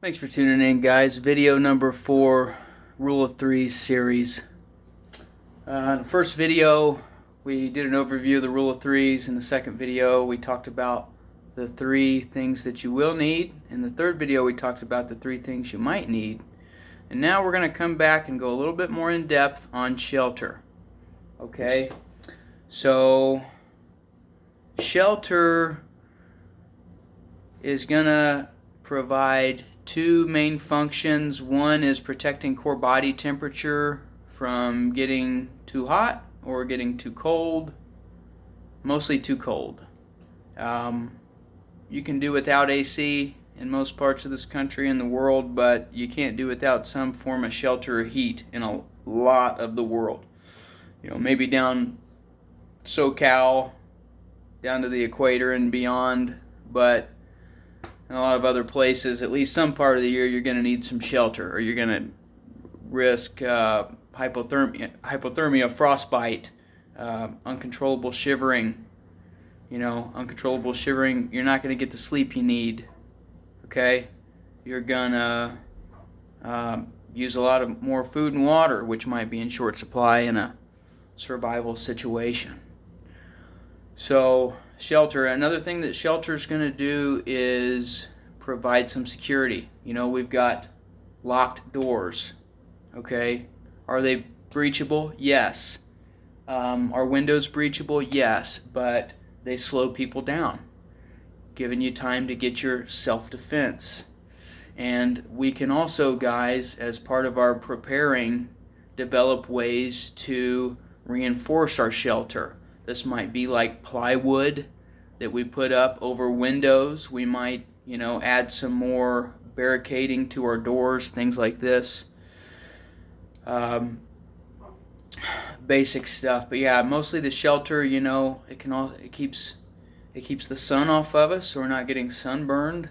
Thanks for tuning in, guys. Video number 4, Rule of Threes series. In the first video, we did an overview of the Rule of Threes. In the second video, we talked about the 3 things that you will need. In the third video, we talked about the 3 things you might need. And now we're going to come back and go a little bit more in depth on shelter. Okay? So, shelter is going to provide 2 main functions. One is protecting core body temperature from getting too hot or getting too cold, mostly too cold. You can do without AC in most parts of this country and the world, but you can't do without some form of shelter or heat in a lot of the world. You know, maybe down SoCal, down to the equator and beyond, but in a lot of other places, at least some part of the year, you're going to need some shelter, or you're going to risk hypothermia, frostbite, uncontrollable shivering. You know, uncontrollable shivering, you're not going to get the sleep you need. Okay? You're going to use a lot of more food and water, which might be in short supply in a survival situation. So, shelter. Another thing that shelter is going to do is provide some security. You know, we've got locked doors. Okay? Are they breachable? Yes. Are windows breachable? Yes. But they slow people down, giving you time to get your self-defense. And we can also, guys, as part of our preparing, develop ways to reinforce our shelter. This might be like plywood that we put up over windows. We might, add some more barricading to our doors, things like this. Basic stuff. But yeah, mostly the shelter, it keeps the sun off of us so we're not getting sunburned.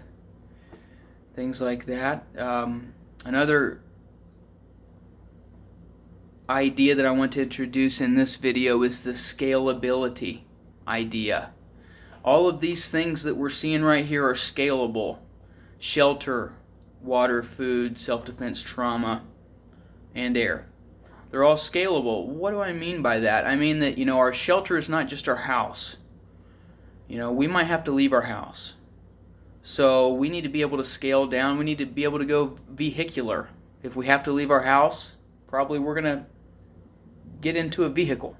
Things like that. Another idea that I want to introduce in this video is the scalability idea. All of these things that we're seeing right here are scalable. Shelter, water, food, self-defense, trauma, and air. They're all scalable. What do I mean by that? I mean that, our shelter is not just our house. We might have to leave our house. So we need to be able to scale down. We need to be able to go vehicular. If we have to leave our house, probably we're going to get into a vehicle.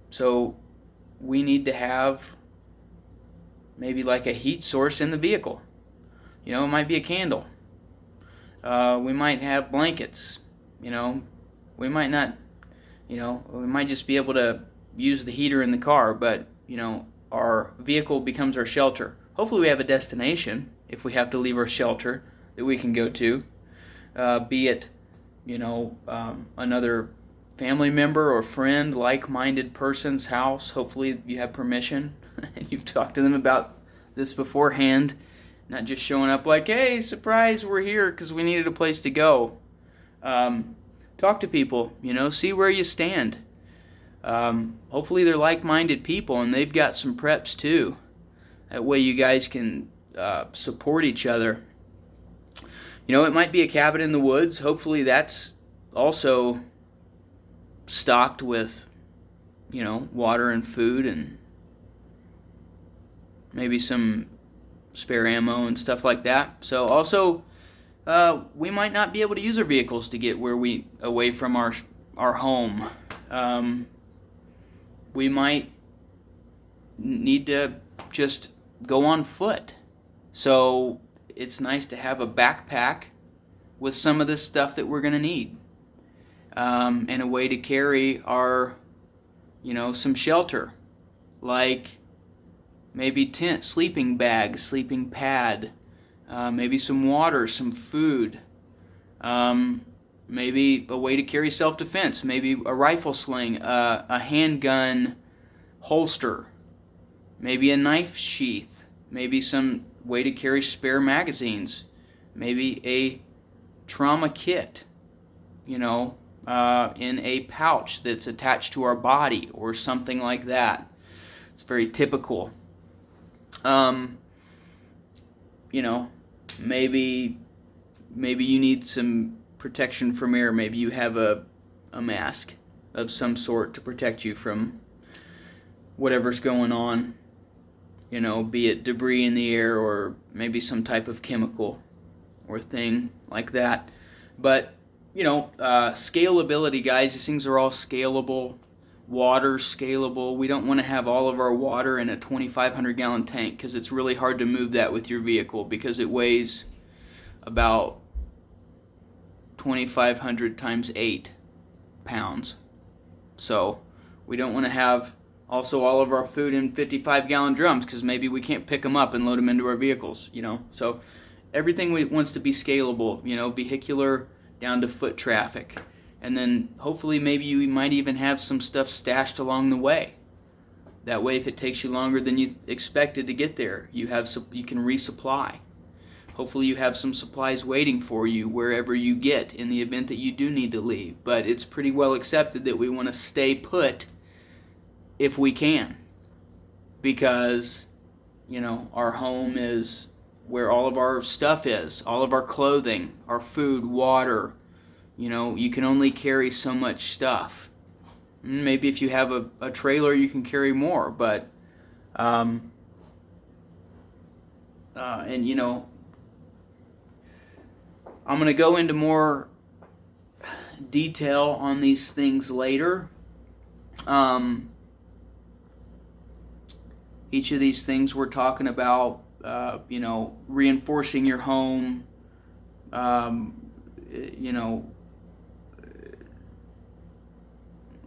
So we need to have maybe like a heat source in the vehicle. It might be a candle. We might have blankets. We might not, we might just be able to use the heater in the car, but, our vehicle becomes our shelter. Hopefully we have a destination if we have to leave our shelter that we can go to, be it, another family member or friend, like-minded person's house. Hopefully you have permission and you've talked to them about this beforehand, not just showing up like, hey, surprise, we're here because we needed a place to go. Talk to people, see where you stand. Hopefully they're like-minded people and they've got some preps too. That way you guys can support each other. It might be a cabin in the woods. Hopefully that's also stocked with, water and food and maybe some spare ammo and stuff like that. So also, we might not be able to use our vehicles to get away from our home. We might need to just go on foot. So it's nice to have a backpack with some of this stuff that we're going to need, and a way to carry our, some shelter, like maybe tent, sleeping bag, sleeping pad, maybe some water, some food, maybe a way to carry self-defense, maybe a rifle sling, a handgun holster, maybe a knife sheath, maybe some way to carry spare magazines, maybe a trauma kit, in a pouch that's attached to our body or something like that. It's very typical. maybe you need some protection from air. Maybe you have a mask of some sort to protect you from whatever's going on, be it debris in the air or maybe some type of chemical or thing like that. But scalability, guys, these things are all scalable. Water scalable. We don't want to have all of our water in a 2,500 gallon tank, because it's really hard to move that with your vehicle, because it weighs about 2,500 times 8 pounds. So we don't want to have also all of our food in 55 gallon drums, because maybe we can't pick them up and load them into our vehicles, So everything wants to be scalable, vehicular down to foot traffic. And then hopefully maybe you might even have some stuff stashed along the way. That way, if it takes you longer than you expected to get there, you can resupply. Hopefully you have some supplies waiting for you wherever you get in the event that you do need to leave. But it's pretty well accepted that we want to stay put if we can, because our home is where all of our stuff is, all of our clothing, our food, water. You can only carry so much stuff. Maybe if you have a trailer, you can carry more, but and I'm going to go into more detail on these things later. Each of these things we're talking about, reinforcing your home,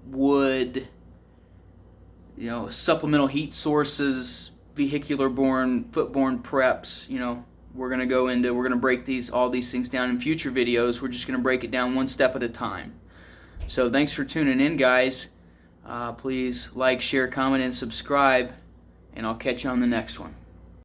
wood, supplemental heat sources, vehicular-borne, foot-borne preps. We're going to break all these things down in future videos. We're just going to break it down one step at a time. So thanks for tuning in, guys. Please like, share, comment, and subscribe, and I'll catch you on the next one.